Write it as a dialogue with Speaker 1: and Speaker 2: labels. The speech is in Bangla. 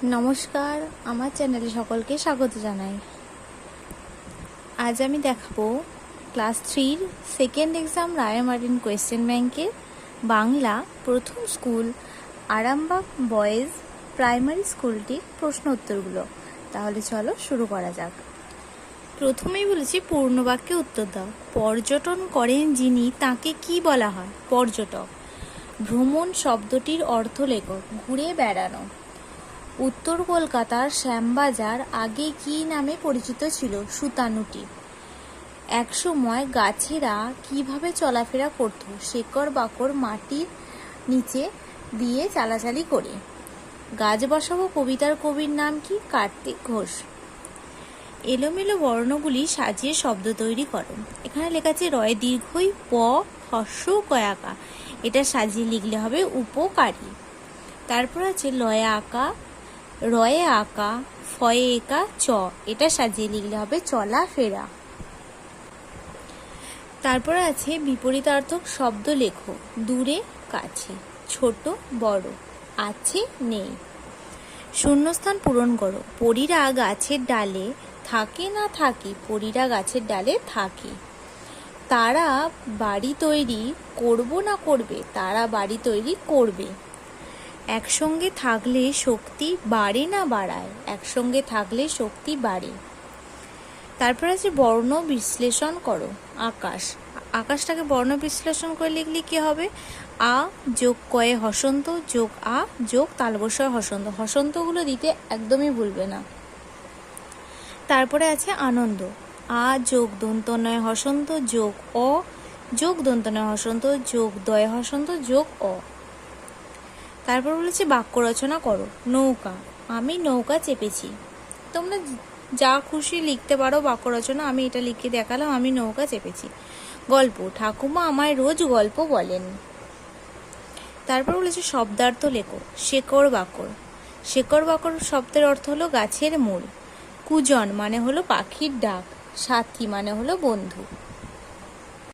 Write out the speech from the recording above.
Speaker 1: নমস্কার, আমার চ্যানেলে সকলকে স্বাগত জানাই। আজ আমি দেখাবো class 3 second exam Ray Martin question ব্যাংকের বাংলা প্রথম স্কুল আরামবাগ বয়েজ প্রাইমারি স্কুলটির প্রশ্ন উত্তরগুলো। তাহলে চলো শুরু করা যাক। প্রথমেই বলেছি পূর্ণ বাক্যে উত্তর দাও। পর্যটন করেন যিনি, তাকে কি বলা হয়? পর্যটক। ভ্রমণ শব্দটির অর্থ লেখো। ঘুরে বেড়ানো। উত্তর কলকাতার শ্যামবাজার আগে কী নামে পরিচিত ছিল? সুতানুটি। একসময় গাছেরা কিভাবে চলাফেরা করত? শেকড় বাকড় মাটির নিচে দিয়ে চালাচালি করে। গাছ বসাবো কবিতার কবির নাম কি? কার্তিক ঘোষ। এলোমেলো বর্ণগুলি সাজিয়ে শব্দ তৈরি করো। এখানে লেখা আছে রয় দীর্ঘই প হস্য কয়াকা, এটা সাজিয়ে লিখলে হবে উপকারী। তারপর আছে লয়ে আঁকা, রয়ে আঁকা, ফয়ে একা চ, এটা সাজিয়ে লিখলে হবে চলাফেরা। তারপর আছে বিপরীতার্থক শব্দ লেখো। দূরে কাছে, ছোট বড়, আছে নেই। শূন্যস্থান পূরণ করো। পরীরা গাছের ডালে থাকে না থাকে? পরীরা গাছের ডালে থাকে। তারা বাড়ি তৈরি করব না করবে? তারা বাড়ি তৈরি করবে। একসঙ্গে থাকলে শক্তি বাড়ে না বাড়ায়? একসঙ্গে থাকলে শক্তি বাড়ে। তারপর আছে বর্ণ বিশ্লেষণ করো। আকাশ, আকাশটাকে বর্ণ বিশ্লেষণ করে লিখলে কি হবে? আ যোগ কয়ে হসন্ত যোগ আ যোগ তালবস্যয় হসন্ত, হসন্তগুলো দিতে একদমই ভুলবে না। তারপরে আছে আনন্দ। আ যোগ দন্তনয় হসন্ত যোগ অ যোগ দন্তনয় হসন্ত যোগ দয় হসন্ত যোগ অ। তারপর বলেছে বাক্য রচনা করো। নৌকা, আমি নৌকা চেপেছি। তোমরা যা খুশি লিখতে পারো বাক্য রচনা, আমি এটা লিখে দেখালাম, আমি নৌকা চেপেছি। গল্প, ঠাকুমা আমায় রোজ গল্প বলেন। তারপর বলেছে শব্দার্থ লেখো। শেকড় বাকড়, শেকড় বাকড় শব্দের অর্থ হলো গাছের মূল। কুজন মানে হলো পাখির ডাক। সাথী মানে হলো বন্ধু।